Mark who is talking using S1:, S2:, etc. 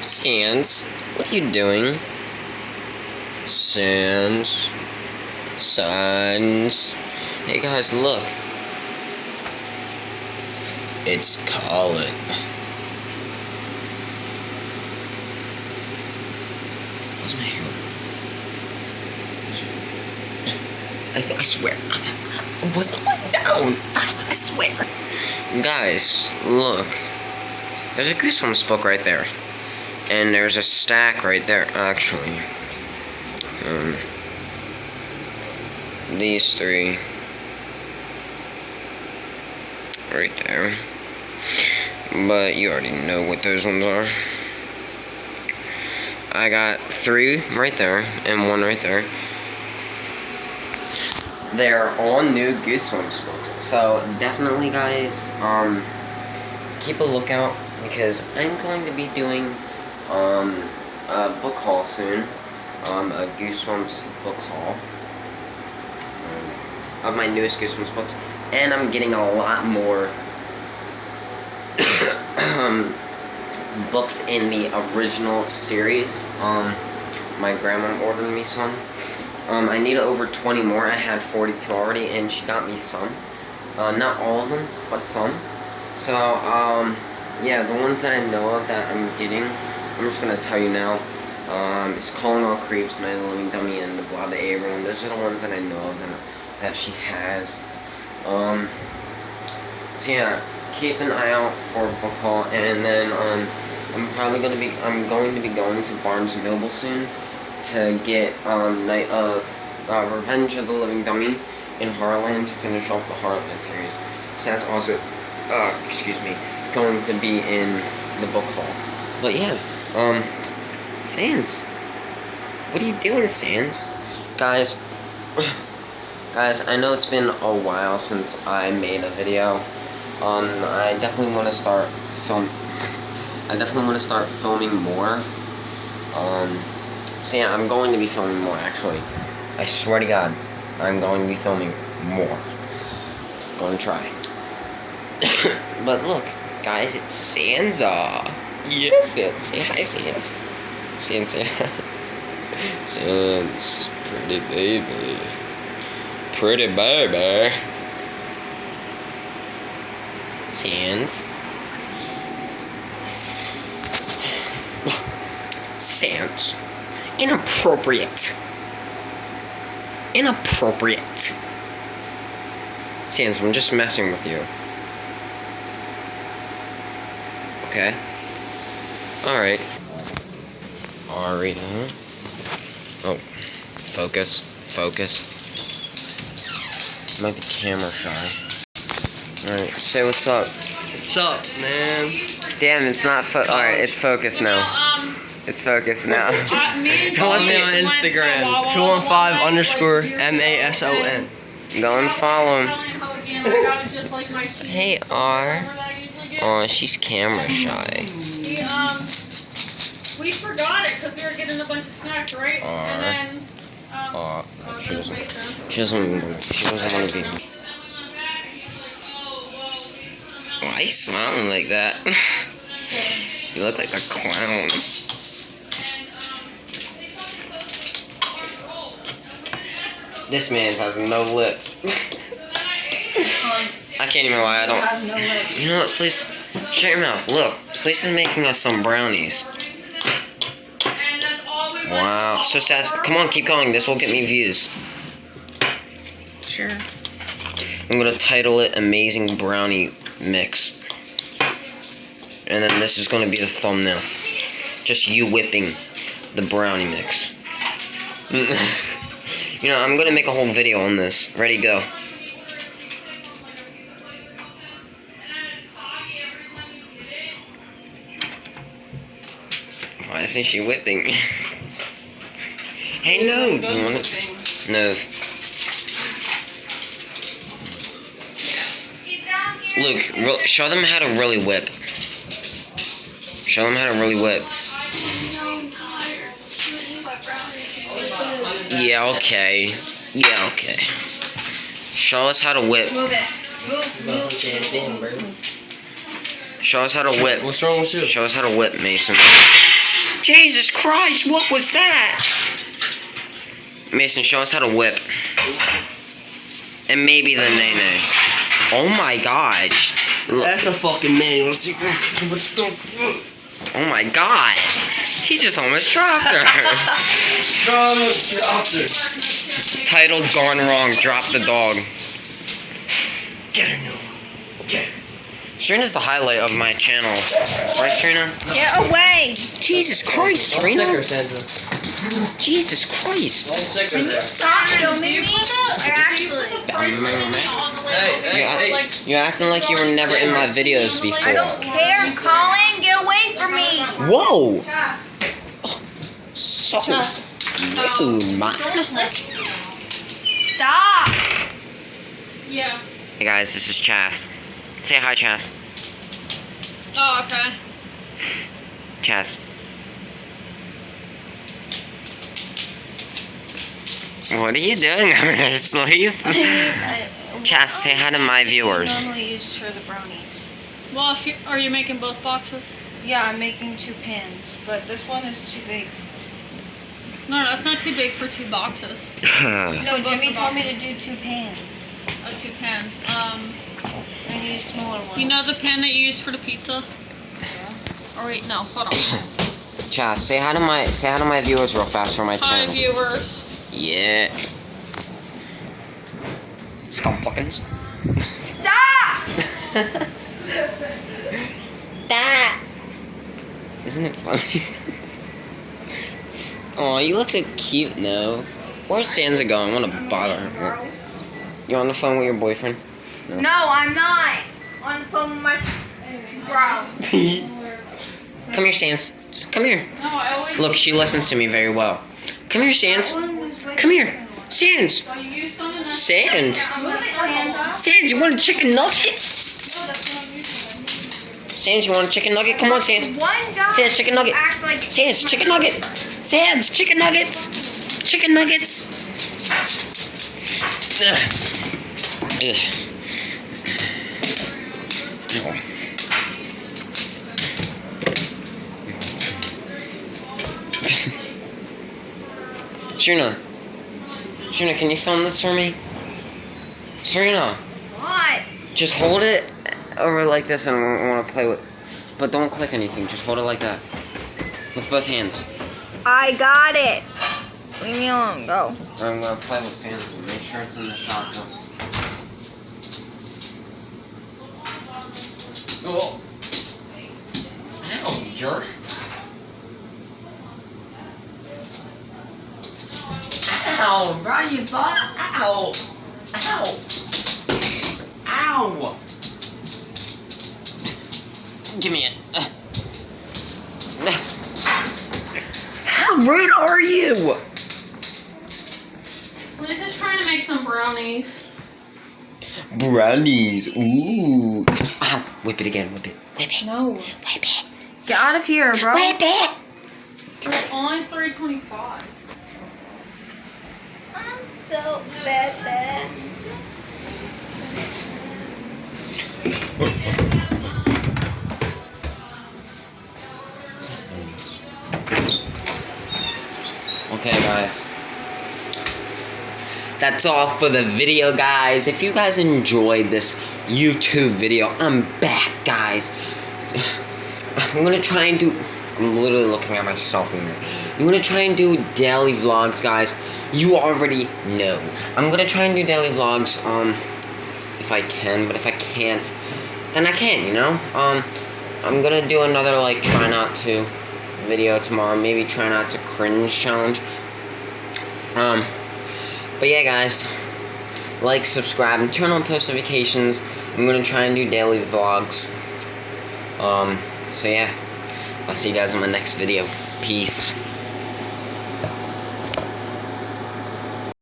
S1: Sans, what are you doing? Sans. Hey guys, look. It's Colin. What's my hair? I swear. Was the light down? I swear. Guys, look. There's a Goosebumps book right there. And there's a stack right there, actually. These three. Right there. But you already know what those ones are. I got 3 right there and 1 right there. They're all new Goosebumps books. So definitely, guys, keep a lookout because I'm going to be doing a book haul soon. A Goosebumps book haul of my newest Goosebumps books, and I'm getting a lot more books in the original series. My grandma ordered me some. I need over 20 more. I had 42 already, and she got me some. Not all of them, but some. So, yeah, the ones that I know of that I'm getting, I'm just gonna tell you now. It's Calling All Creeps, Night of the Living Dummy, and the Blob the A-Room. Those are the ones that I know of that she has. So yeah, keep an eye out for a book haul, and then I'm going to be going to Barnes & Noble soon to get Night of Revenge of the Living Dummy in Horrorland to finish off the Horrorland series. So that's also going to be in the book haul. But yeah, Sans, what are you doing, Sans? Guys, I know it's been a while since I made a video. I definitely want to start filming more. So yeah, I'm going to be filming more, actually. I swear to God, I'm going to be filming more. Going to try. But look, guys, it's Sansa. Yes, it's. Say hi, Sans. Sansa. Sans, pretty baby. Pretty baby. Sans. Sans. Inappropriate. Sans, I'm just messing with you. Okay. Alright. Aria. Oh. Focus. Might be camera shy. Alright, say what's up.
S2: What's up, man?
S1: Damn, it's not alright, it's focused now. It's focused now.
S2: Follow me on Instagram, 215_MASON.
S1: Go and follow him. Hey, R. Oh, she's camera shy.
S3: We forgot it because we were getting a bunch of snacks, right? And then,
S1: she doesn't want to be. Why are you smiling like that? You look like a clown. This man has no lips. I can't even lie, I don't.
S3: have no lips.
S1: You know what, Sleece? Shut your mouth. Look, Sleece is making us some brownies. Wow. So sad. Come on, keep going. This will get me views. Sure. I'm gonna title it Amazing Brownie Mix. And then this is gonna be the thumbnail. Just you whipping the brownie mix. You know, I'm gonna make a whole video on this. Ready, go. Why isn't she whipping? Hey, no! You want it? No. Look, show them how to really whip. Show them how to really whip. Yeah, okay. Yeah, okay. Show us how to whip.
S3: Move it. Move.
S1: Show us how to whip.
S2: What's wrong with you?
S1: Show us how to whip, Mason. Jesus Christ, what was that? Mason, show us how to whip. And maybe the nay-nay. Oh my gosh.
S2: That's a fucking manual.
S1: Oh my god. He just almost dropped her. Titled Gone Wrong, Drop the Dog.
S2: Get her, Nova. Get her.
S1: Serena's the highlight of my channel. Right, Serena?
S4: Get away!
S1: Jesus Christ, Serena.
S2: Don't sick her, Sandra.
S1: Jesus Christ.
S2: Don't sick her there.
S4: Stop filming me!
S1: You're acting like you were never in my videos before.
S4: I don't care, Colin! Get away from me!
S1: Whoa! So rude, man.
S4: Stop!
S3: Yeah.
S1: Hey guys, this is Chas. Say hi, Chas.
S3: Oh, okay.
S1: Chas. What are you doing over there, Sleaze? Chas, say hi to my viewers.
S4: Normally used for the brownies.
S3: Well, if you, are you making both boxes?
S4: Yeah, I'm making 2 pans, but this one is too big.
S3: No, that's not too big for 2 boxes.
S4: No, Jimmy told me to do 2 pans.
S3: 2 pans.
S4: I need a smaller one.
S3: You know the pan that you use for the pizza?
S4: Yeah.
S3: Or wait, no, hold on.
S1: Chas, say hi to my viewers real fast for my
S3: Hi,
S1: channel.
S3: viewers.
S1: Yeah. Scumpluckins.
S4: Stop! Stop!
S1: Isn't it funny? Aw, you look so cute, no. Where's Sansa going? I want to bother her. You on the phone with your boyfriend?
S4: No, I'm not. On the phone with my bro.
S1: Come here, Sans. Just come here.
S3: No, I always.
S1: Look, she listens to me very well. Come here, Sans. Come here. Sans.
S3: So you use some of that.
S1: Sans.
S4: Move it, Santa.
S1: Sans, you want a chicken nugget? Sans, you want a chicken nugget? Come on, Sans.
S4: One guy
S1: Sans, chicken nugget.
S4: act like
S1: Sans, chicken nugget. Sans, chicken nuggets. Chicken nuggets. Ugh. Ugh. Oh. Serena, can you film this for me? Serena,
S4: what?
S1: just hold it over like this and I want to play with. But don't click anything, just hold it like that. With both hands.
S4: I got it. Leave me alone. Go.
S1: I'm going to play with Santa. Make sure it's in the shotgun. Oh. Ow, jerk. Ow, bro, you saw it? Ow. Ow. Ow. Give me it. How rude are you?
S3: So this is trying to make some brownies.
S1: Brownies. Ooh. Ow. Whip it again. Whip it. Whip it.
S4: No.
S1: Whip it.
S4: Get out of here, bro.
S1: Whip it.
S3: There's only 325.
S4: I'm so bad.
S1: Okay, guys. That's all for the video, guys. If you guys enjoyed this YouTube video, I'm back, guys. I'm gonna try and do... I'm literally looking at myself in there. I'm gonna try and do daily vlogs, guys. You already know. I'm gonna try and do daily vlogs, if I can. But if I can't, then I can't, you know? I'm gonna do another, like, try not to video tomorrow. Maybe try not to cringe challenge. But yeah, guys. Like, subscribe, and turn on post notifications. I'm gonna try and do daily vlogs. So yeah. I'll see you guys in my next video. Peace.